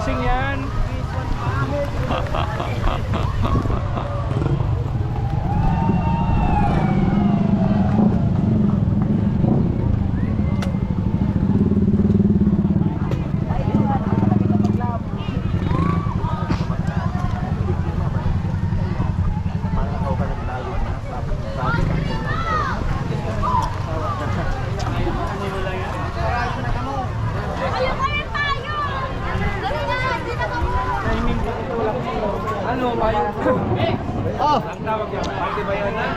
Gising yan. Ano ba yung... Oh! Ang tawag yan. Pati ba yan na?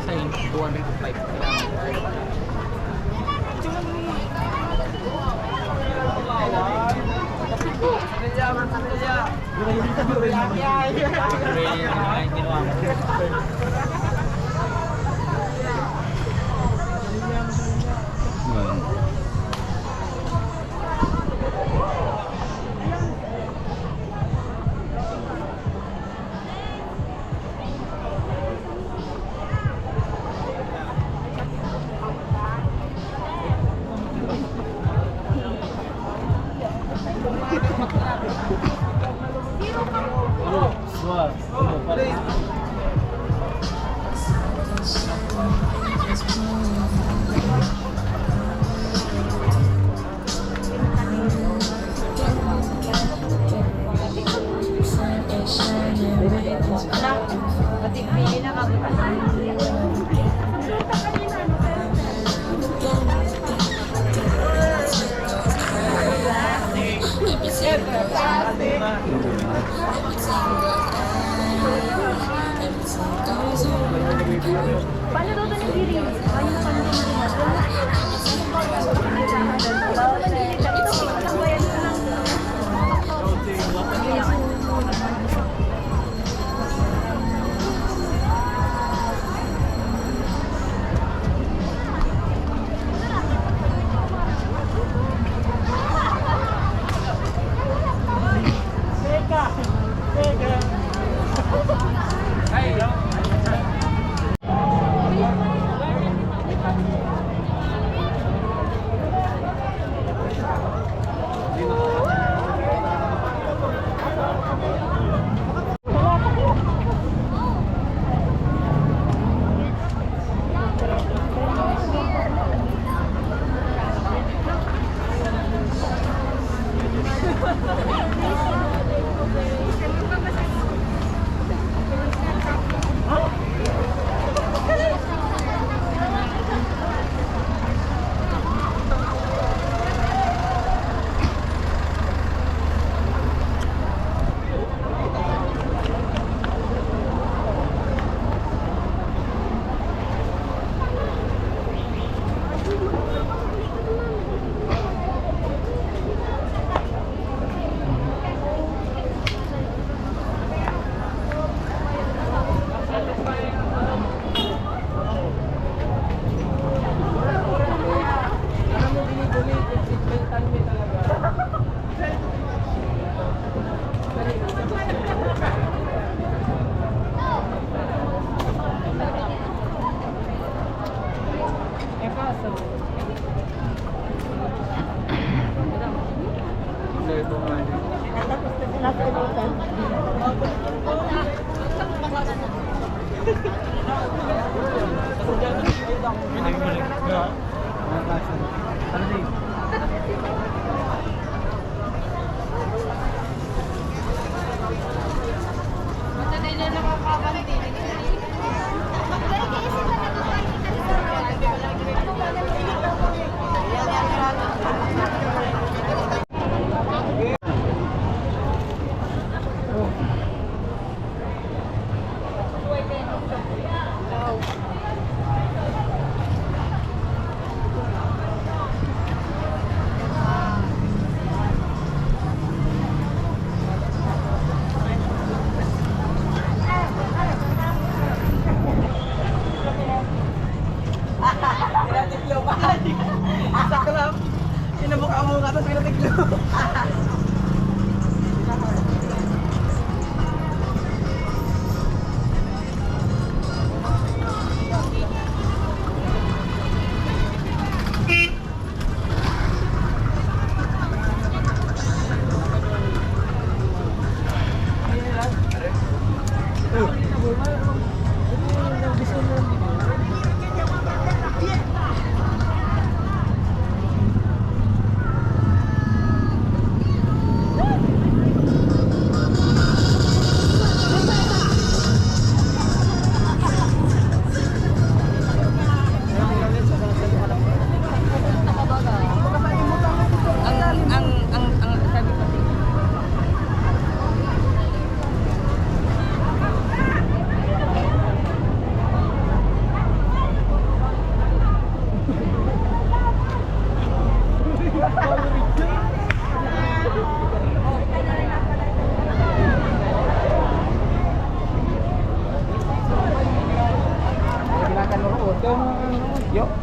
Sa'yo, 205. Paano daw ito yung giring? Paano na kami yung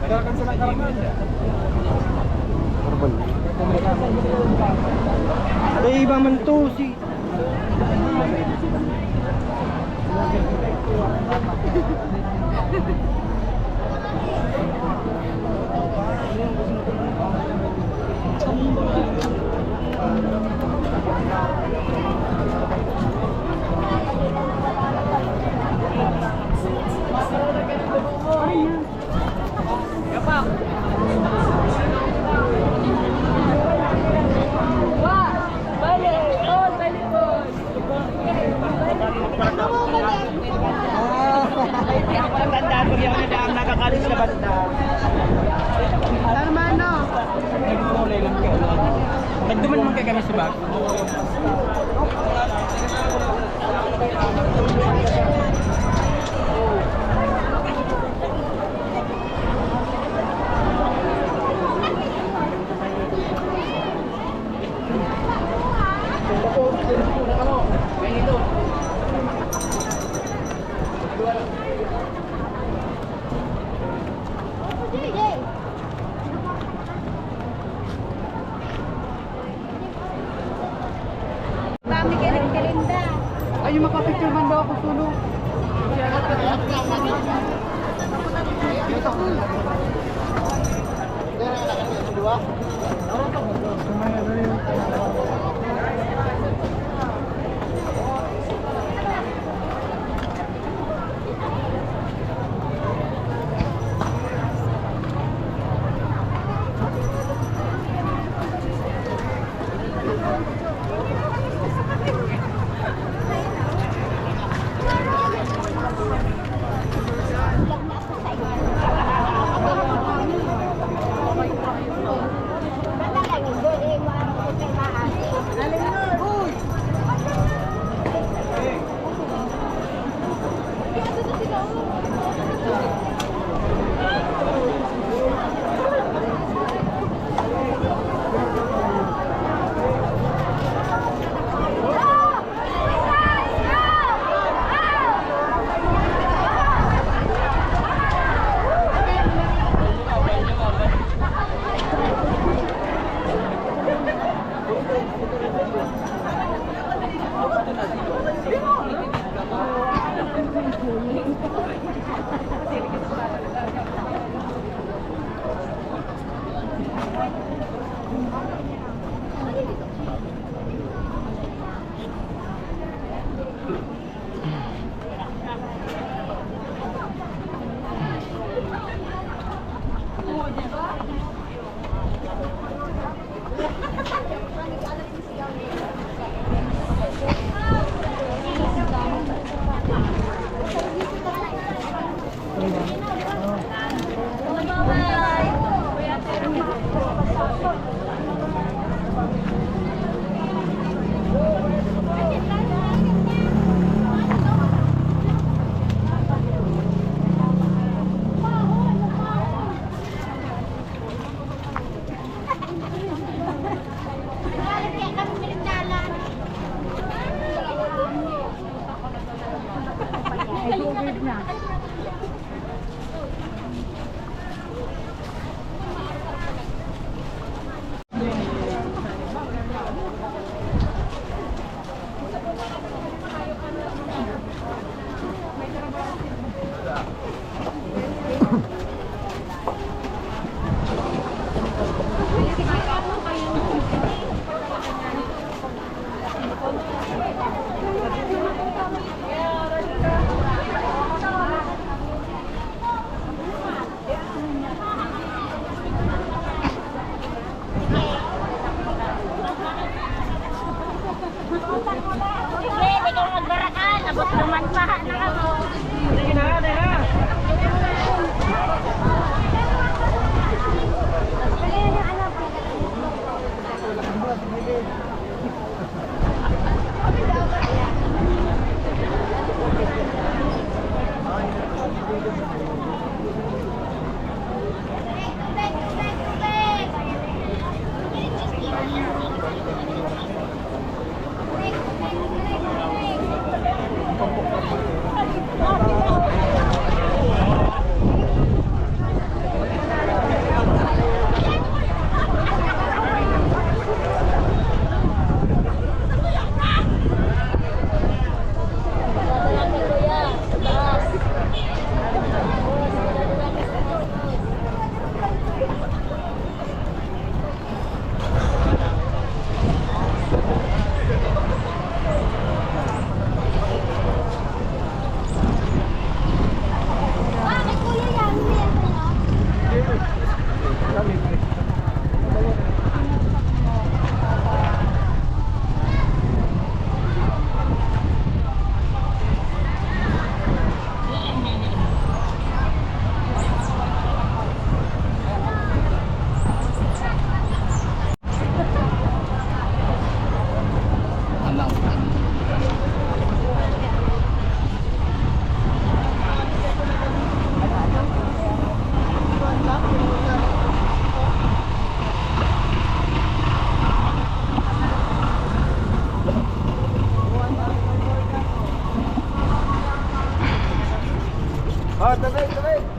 Nagkakan sa ng karamihan siya. Ada iba man to si Tandaan pag yung nadaang nakakalis na banda. Hermano. Nagtulay lang kayo. Nagduman man kayo kami sa bag. Dami kirinda. Ay, yung makapicture man daw ako solo. Sige, ikaw magbarakan. Abot naman pa na ako. Sige na, sige na. Oh, tabay, tabay.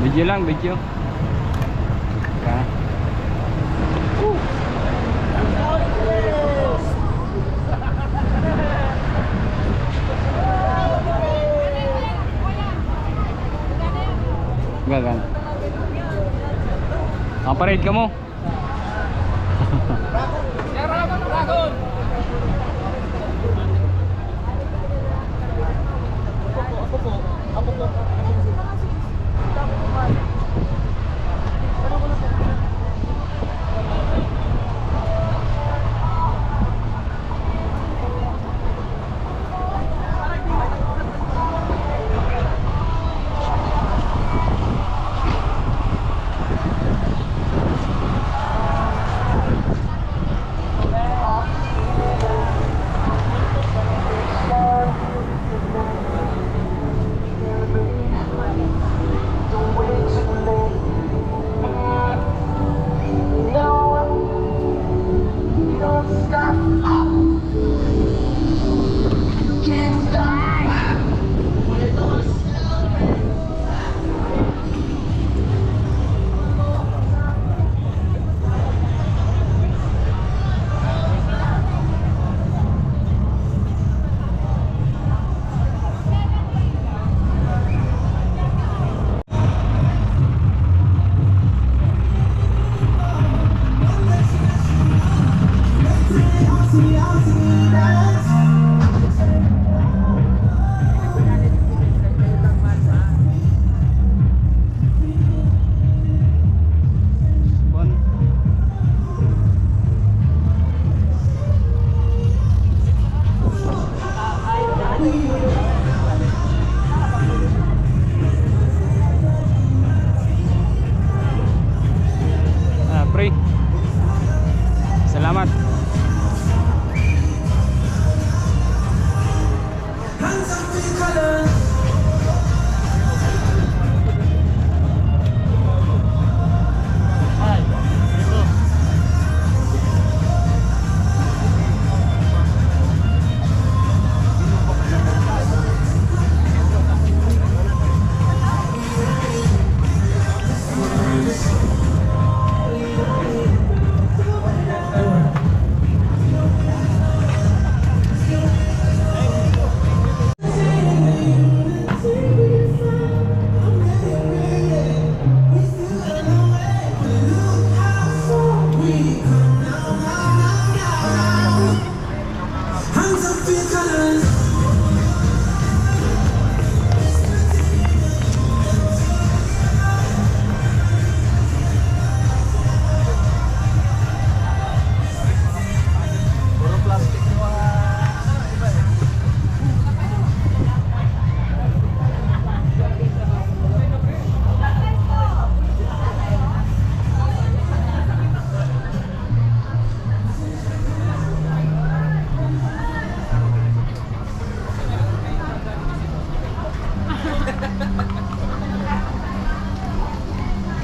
Video lang, video. Ka. Gagan. Parade ka mo.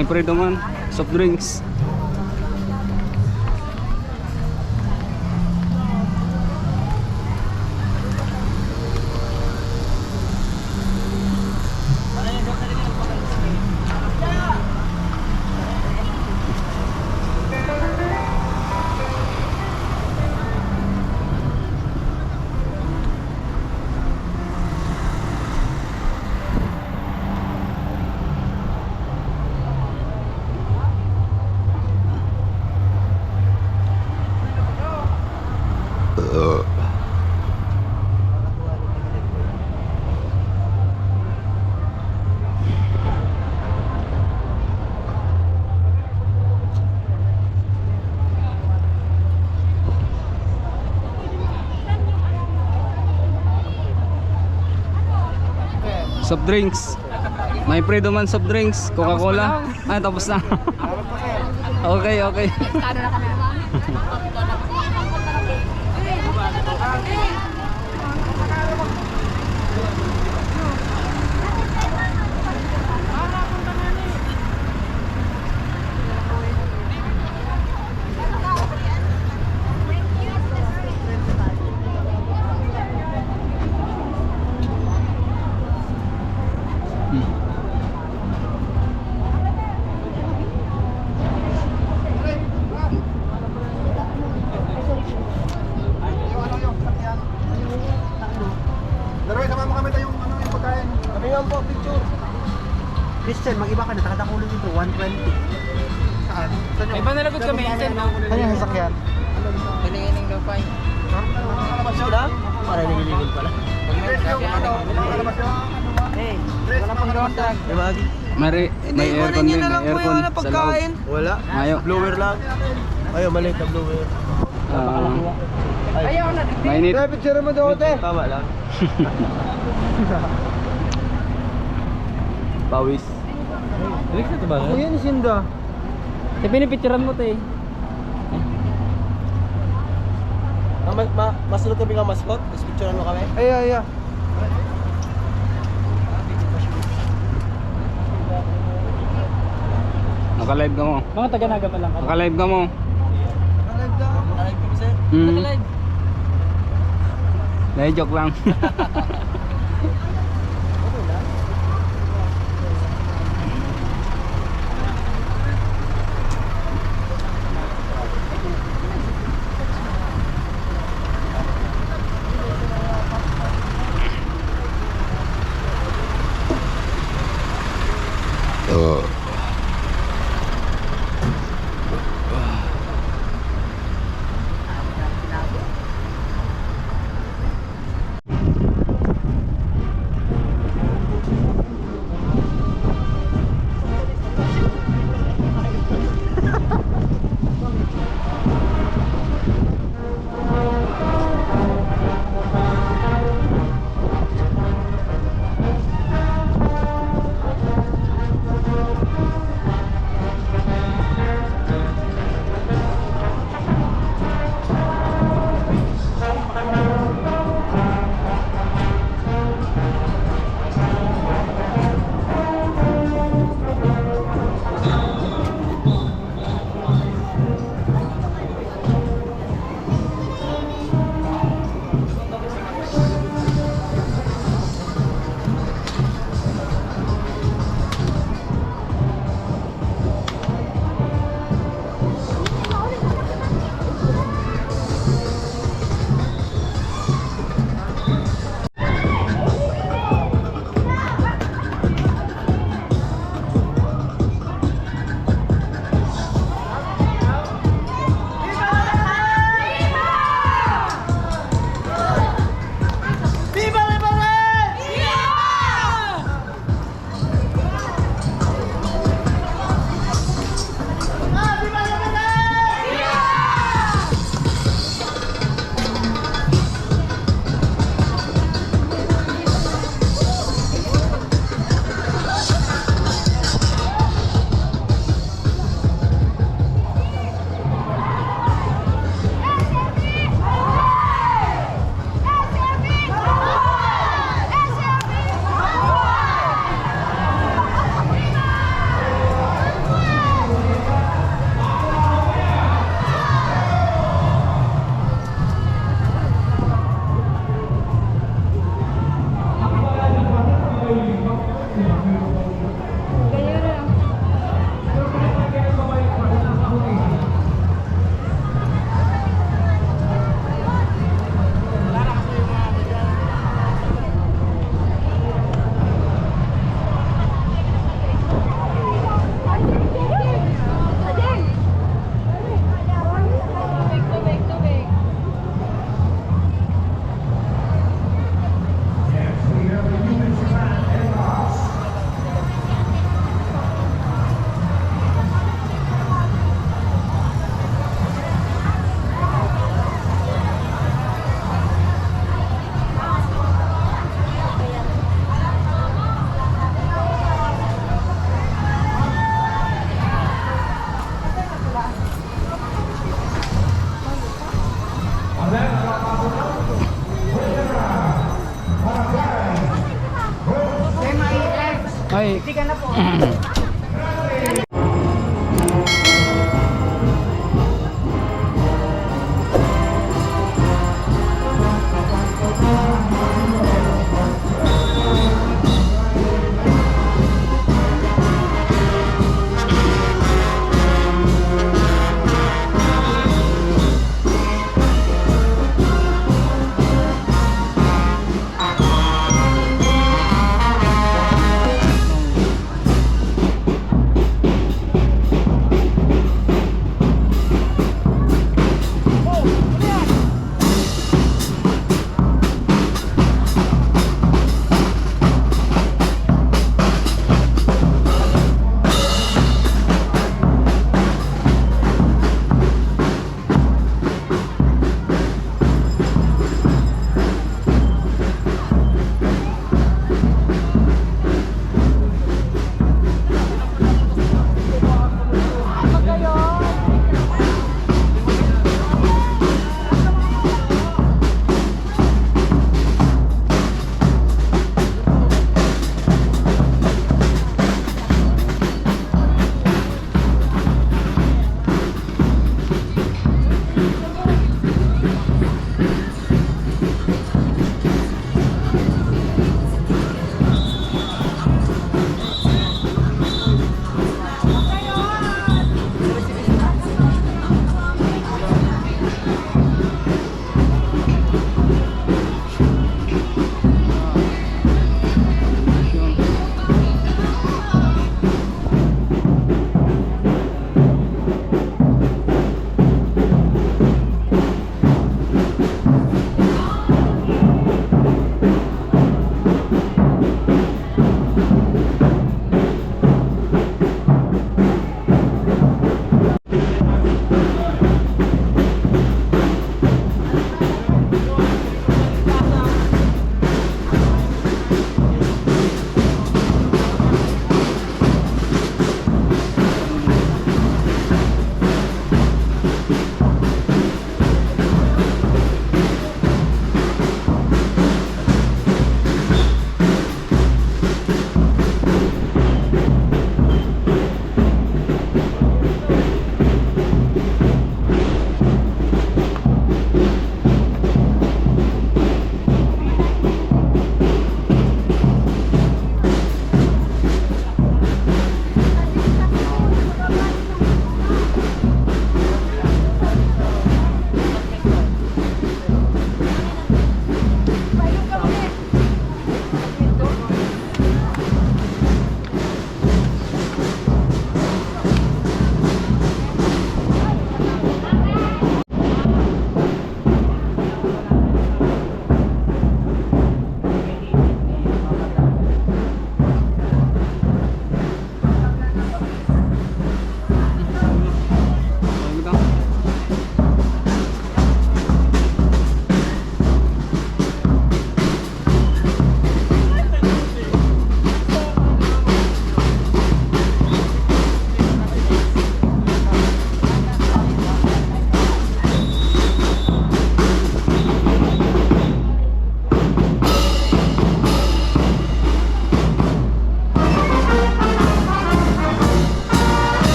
May freedom man. Soft drinks. Soft drinks. May freedom man soft drinks. Coca-Cola. Ah, tapos na. Okay, okay. Daroy, sama mo kami tayong ano yung pagkain. Kami nga po, picture. Christian, mag-iba ka na. Takatakulong dito, 120. Saan? May panalagot kami, Christian, no? Ano yung sasakyan? Hiling-hiling daw pa. Kalabas yun? Para nililingin pala. Dress yung ano, kalabas yun. Hey, Dress, wala pang dondag. Dimagi. May aircon din. May aircon sa loob. Wala. Mayo. Blower lang. Ayaw, maliit na blower. Ayaw na. Mainit. Picture mo daw, te. Tama lang. Pawis. Direk na ito ba? Ano yan, Sinda? Pinipicturean mo te. Masulot kami nga mascot. Tapos picturean mo kami. Ay. Naka-live ka mo. Mga taga-naga pa lang. Naka-live ka mo. Naka-live daw. Naka-live kami, sir. Naka-live. Dahil joke lang. Ay. Tigan na po.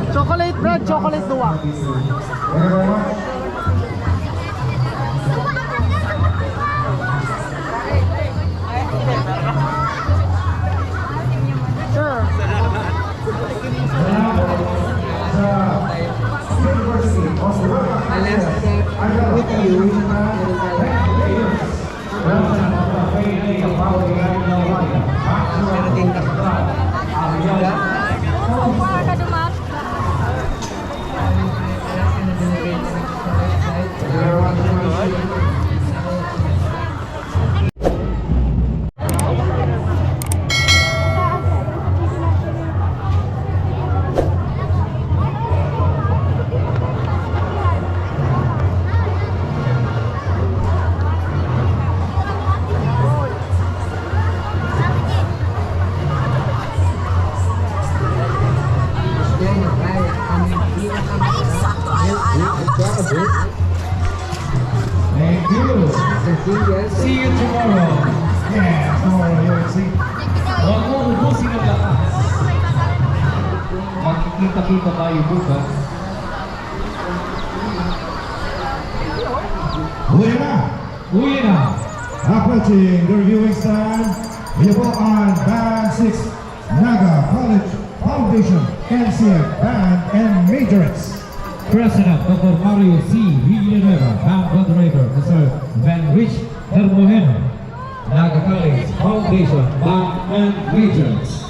Chocolate bread, chocolate duwa. Sure. Thank you. See you tomorrow. Yeah, tomorrow you'll see. Huwag mo ubusin ang lakas. Magkikita-kita tayo bukas. Uwi na! Uwi na! Approaching the reviewing stand, we po on Band 6, Naga College Foundation, NCF Band and Majorets. President Dr. Mario C. Villanueva, Band Moderator Mr. Van Rich Hermojeno, Naga College Foundation, Band and Majors.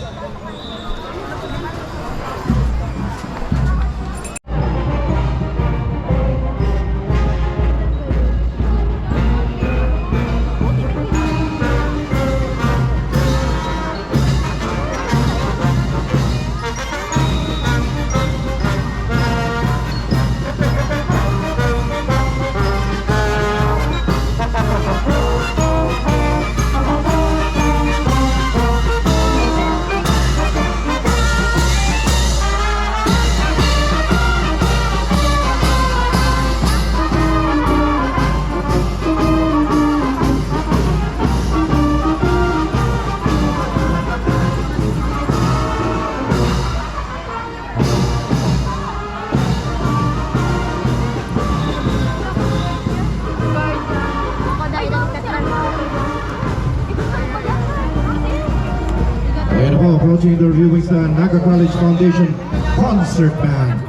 And now approaching the reviewing stand, Naga College Foundation Concert Band.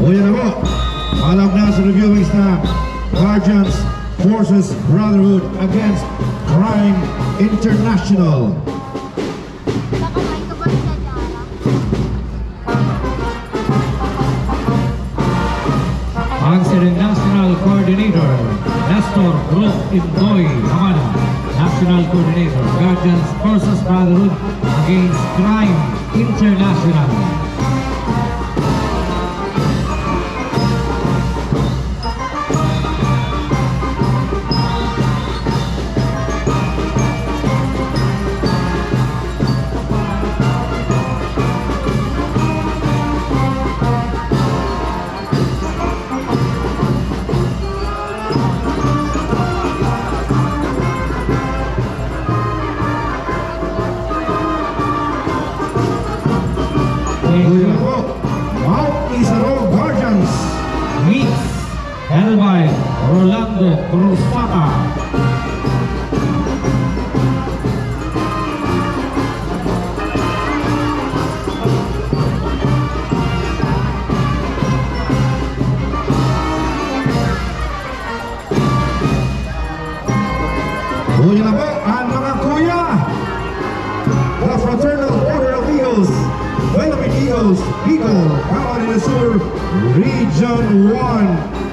O yan na po, alam na sa reviewing staff, Guardians Forces Brotherhood Against Crime International. Ang National Coordinator, Nestor Grof Indoy Hamada, National Coordinator, Guardians Forces Brotherhood Against Crime International. O yan na po, Mount Isaro Guardians. Meets held by Rolando Cruzata. po ang mga kuya. The Fraternal Order of Eagles, Philippine Eagles, Eagle, Camarines Sur, Region 1.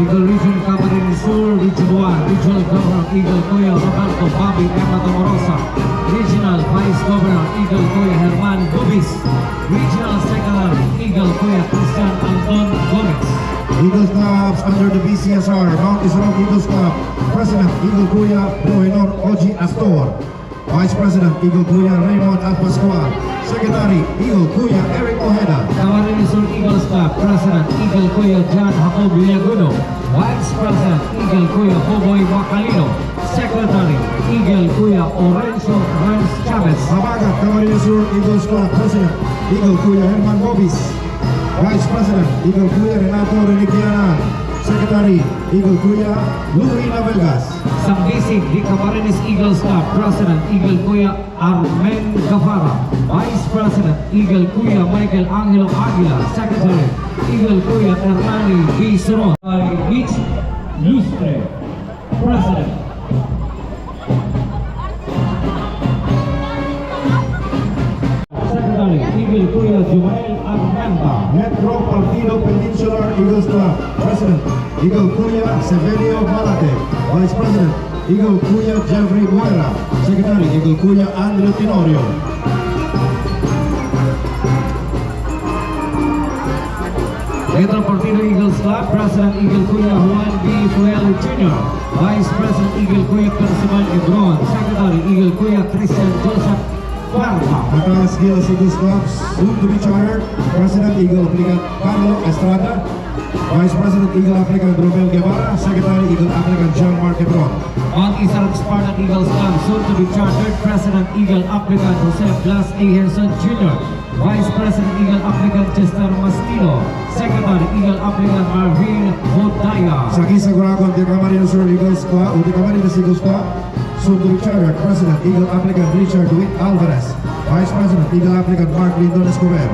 Eagle Region Camarines Sur, Region 1, Regional Governor Eagle Kuya Roberto Bobby Emma Tomorosa, Regional Vice Governor Eagle Kuya Herman Bubis, Regional Secretary Eagle Kuya Christian Anton Gomez. Eagles Clubs under the BCSR, Mount Israel Eagles Club, President Eagle Kuya Prohenor Oji Astor, Vice President Eagle Kuya Raymond Alpascual, Secretary Eagle Kuya Eric Ojeda, Camarines Sur Eagles Club, President Eagle Kuya John Jacob Villaguno, Vice President Eagle Kuya Boboy Macalino, Secretary Eagle Kuya Orenzo Rams Chavez, Sabagat Camarines Sur Eagles Club, President Eagle Kuya Herman Bobis, Vice President Eagle Kuya Renato Reniquiana, Secretary Eagle Kuya Louie Navegas, Sangbisig di Camarines Eagles Club, President Eagle Kuya Armen Gavara, Vice President Eagle Kuya Michael Angelo Aguila, Secretary Eagle Kuya Hernani V. Soron, Mitch Lustre, President. Secretary Eagle Kuya Joel Armenta, Metro Partido Peninsular Eagles Club, President Eagle Kuya Severio Malate, Vice President Eagle Kuya Jeffrey Guerra, Secretary Eagle Kuya Andrew Tenorio. Metro Partido Eagles Club, President Eagle Kuya Juan B. Fuel Jr., Vice President Eagle Kuya Percival Ebron, Secretary Eagle Kuya Christian Joseph Barba. Batangas Gilas Eagles Club, soon to be chartered, President Eagle Applicant Carlo Estrada, Vice President Eagle Applicant Romel Guevara, Secretary Eagle Applicant Jean-Marc Ebron. Mount Isarag Spartan Eagles Club, soon to be chartered, President Eagle Applicant Jose Blas A. Henson Jr., Vice President Eagle Applicant Chester Mastino, Secretary Eagle Applicant Marvin Hodaya. Sa Kisaguragon, the Camarines Sur Eagles Club, the Camarines Eagles Club, soon to be chartered, President Eagle Applicant Richard Witt Alvarez, Vice President Eagle Applicant Mark Lindon Escobar,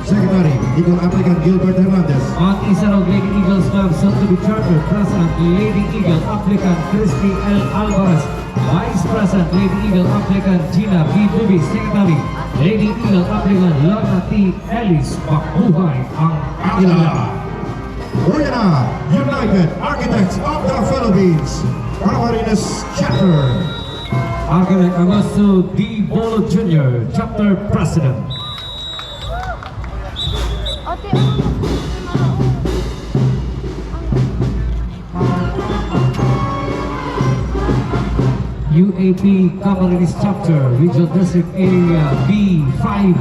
Secretary Eagle Applicant Gilbert Hernandez. Mount Isarog Lady Eagles Club, soon to be chartered, President Lady Eagle Applicant Christy L. Alvarez, Vice President Lady Eagle Applicant Gina B. Bubis, Secretary Lady Eagle Applicant Lorna T. Ellis, Mabuhay ang Aguila. Ruyana United Architects of the Philippines, Camarines Chapter. Architect Augusto D. Bolo Jr., Chapter President. UAP Camarines Chapter, Regional District Area B5.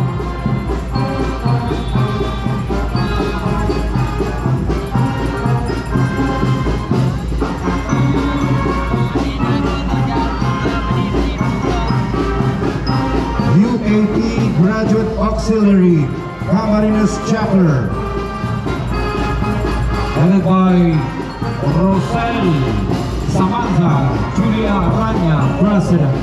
UAP Graduate Auxiliary, Camarines Chapter. Headed by Rosel Samantha Julia Aranya, President.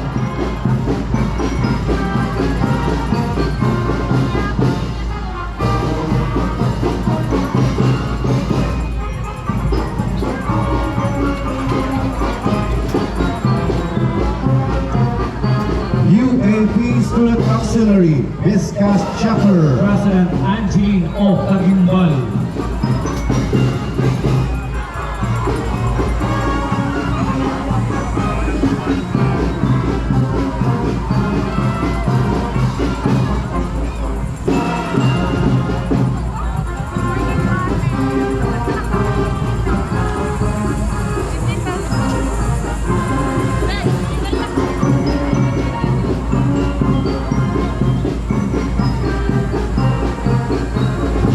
UAP Student Auxiliary, Viscas Chapter. President Angeline O. Tagimbal.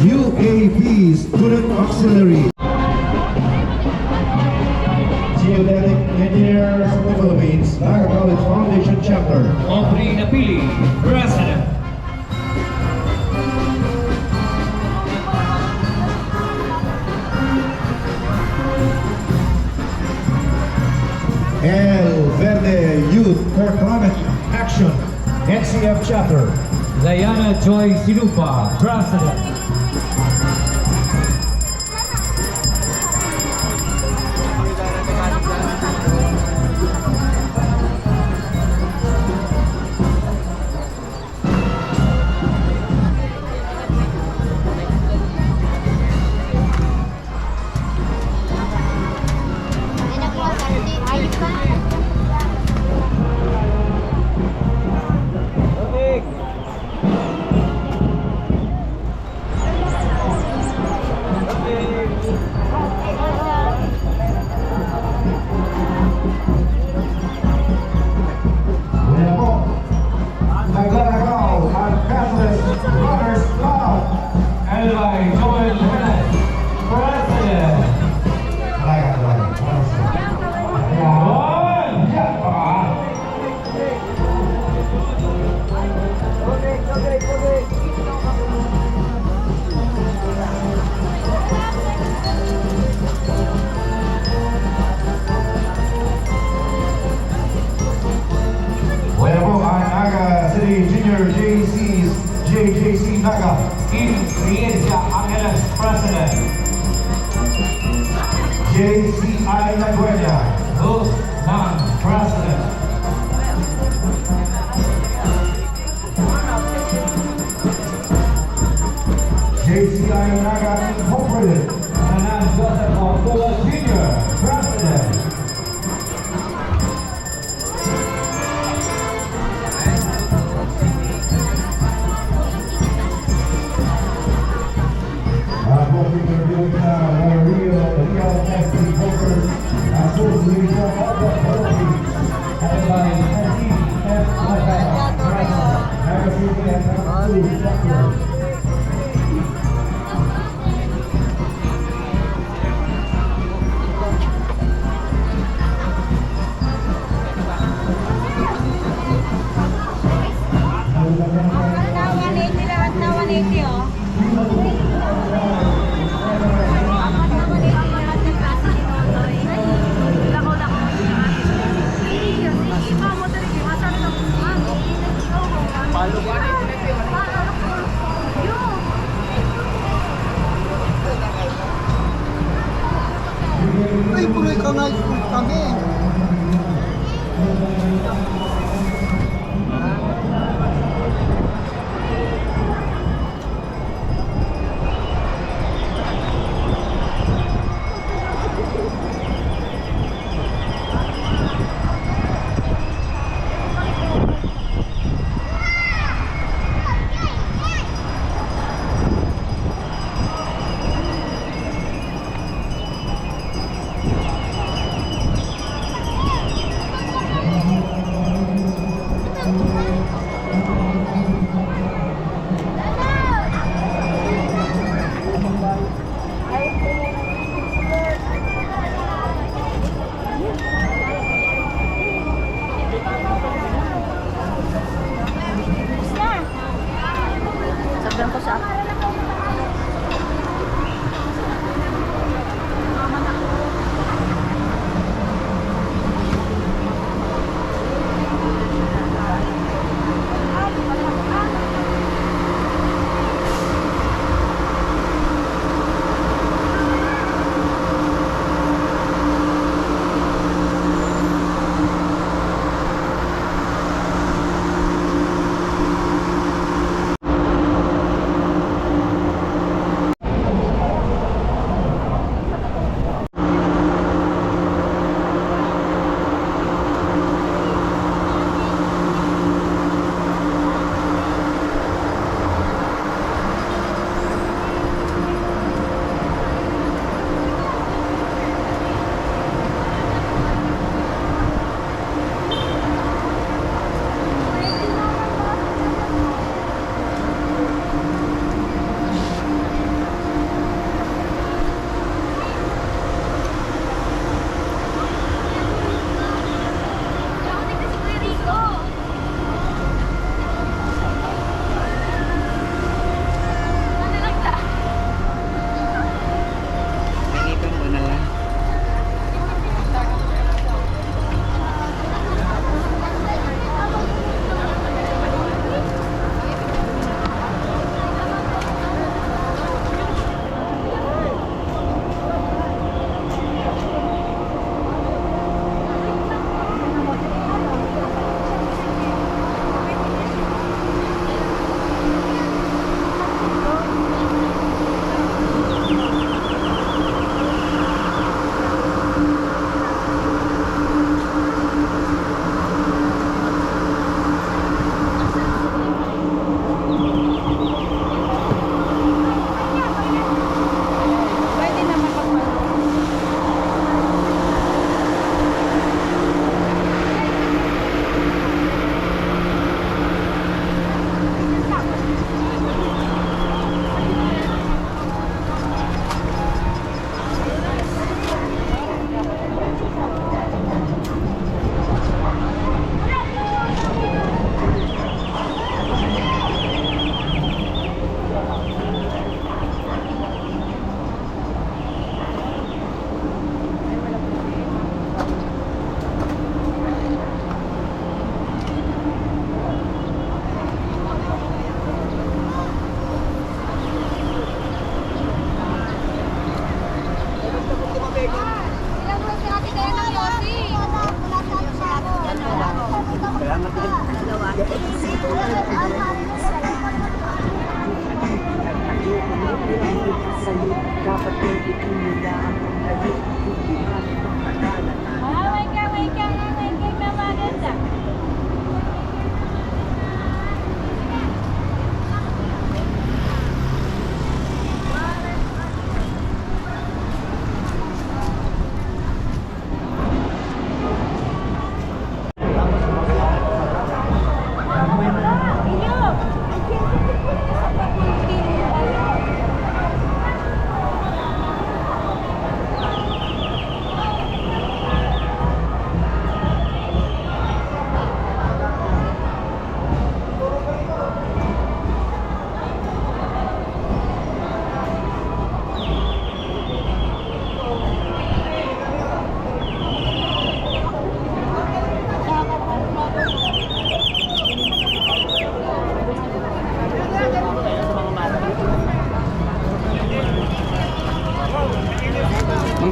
UAP Student Auxiliary. Geodetic Engineers of the Philippines, Naga College Foundation Chapter. Aubrey Napili, President. El Verde Youth for Climate Action, NCF Chapter. Layana Joy Sinupa, President. Junior JC's JJC Naga, Influencia Angeles President. JCI Naguenya, Luz Nang President. JCI Naga Incorporated, Hanan Joseph Ortula Jr., President. What we are doing now, our real testing workers, Association of the Philippines, headed by Steve F. Lagana, President, Magazine and Sector. Lahat na 180 oh. Ay, puro ikaw na kami.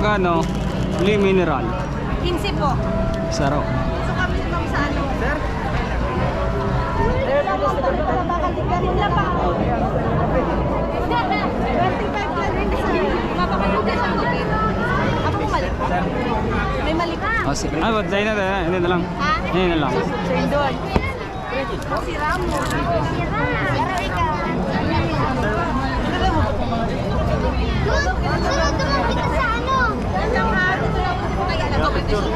Magkano? Lee Mineral. 15 po. Saro. So kami naman sa ano? Sir? Wala pa. 25 lang rin sa mapapalugay sa hotel. Ako po mali. May mali pa. Oh, sige. Ah, ba't tayo na. Hindi na lang. Ha? Hindi na lang. Doon. Si Ramo. Si Ramo. Pero ikaw. Doon kita sa ano? Doon lang ha. Dito lang po kaya nag-competition.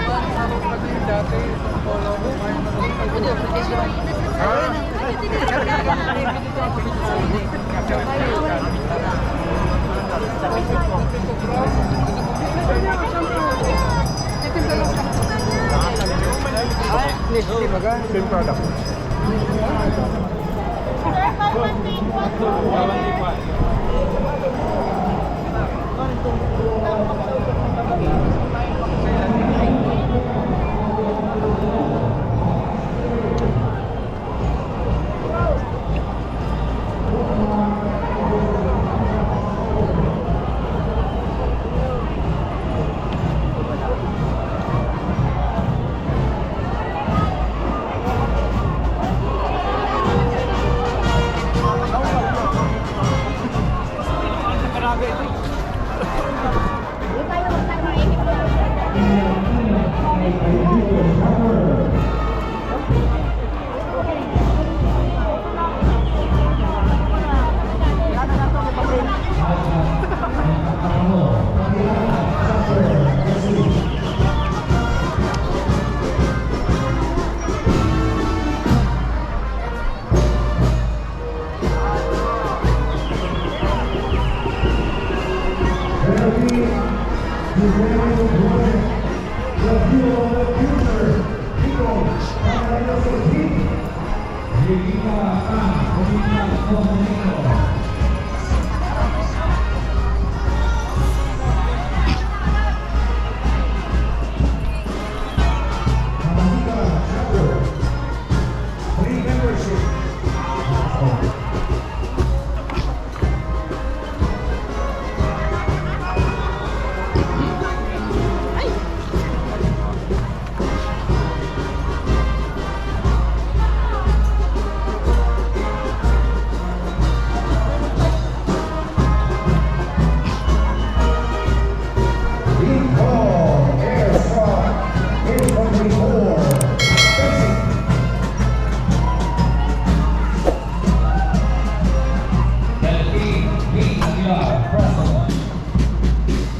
Same product.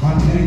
Mandiri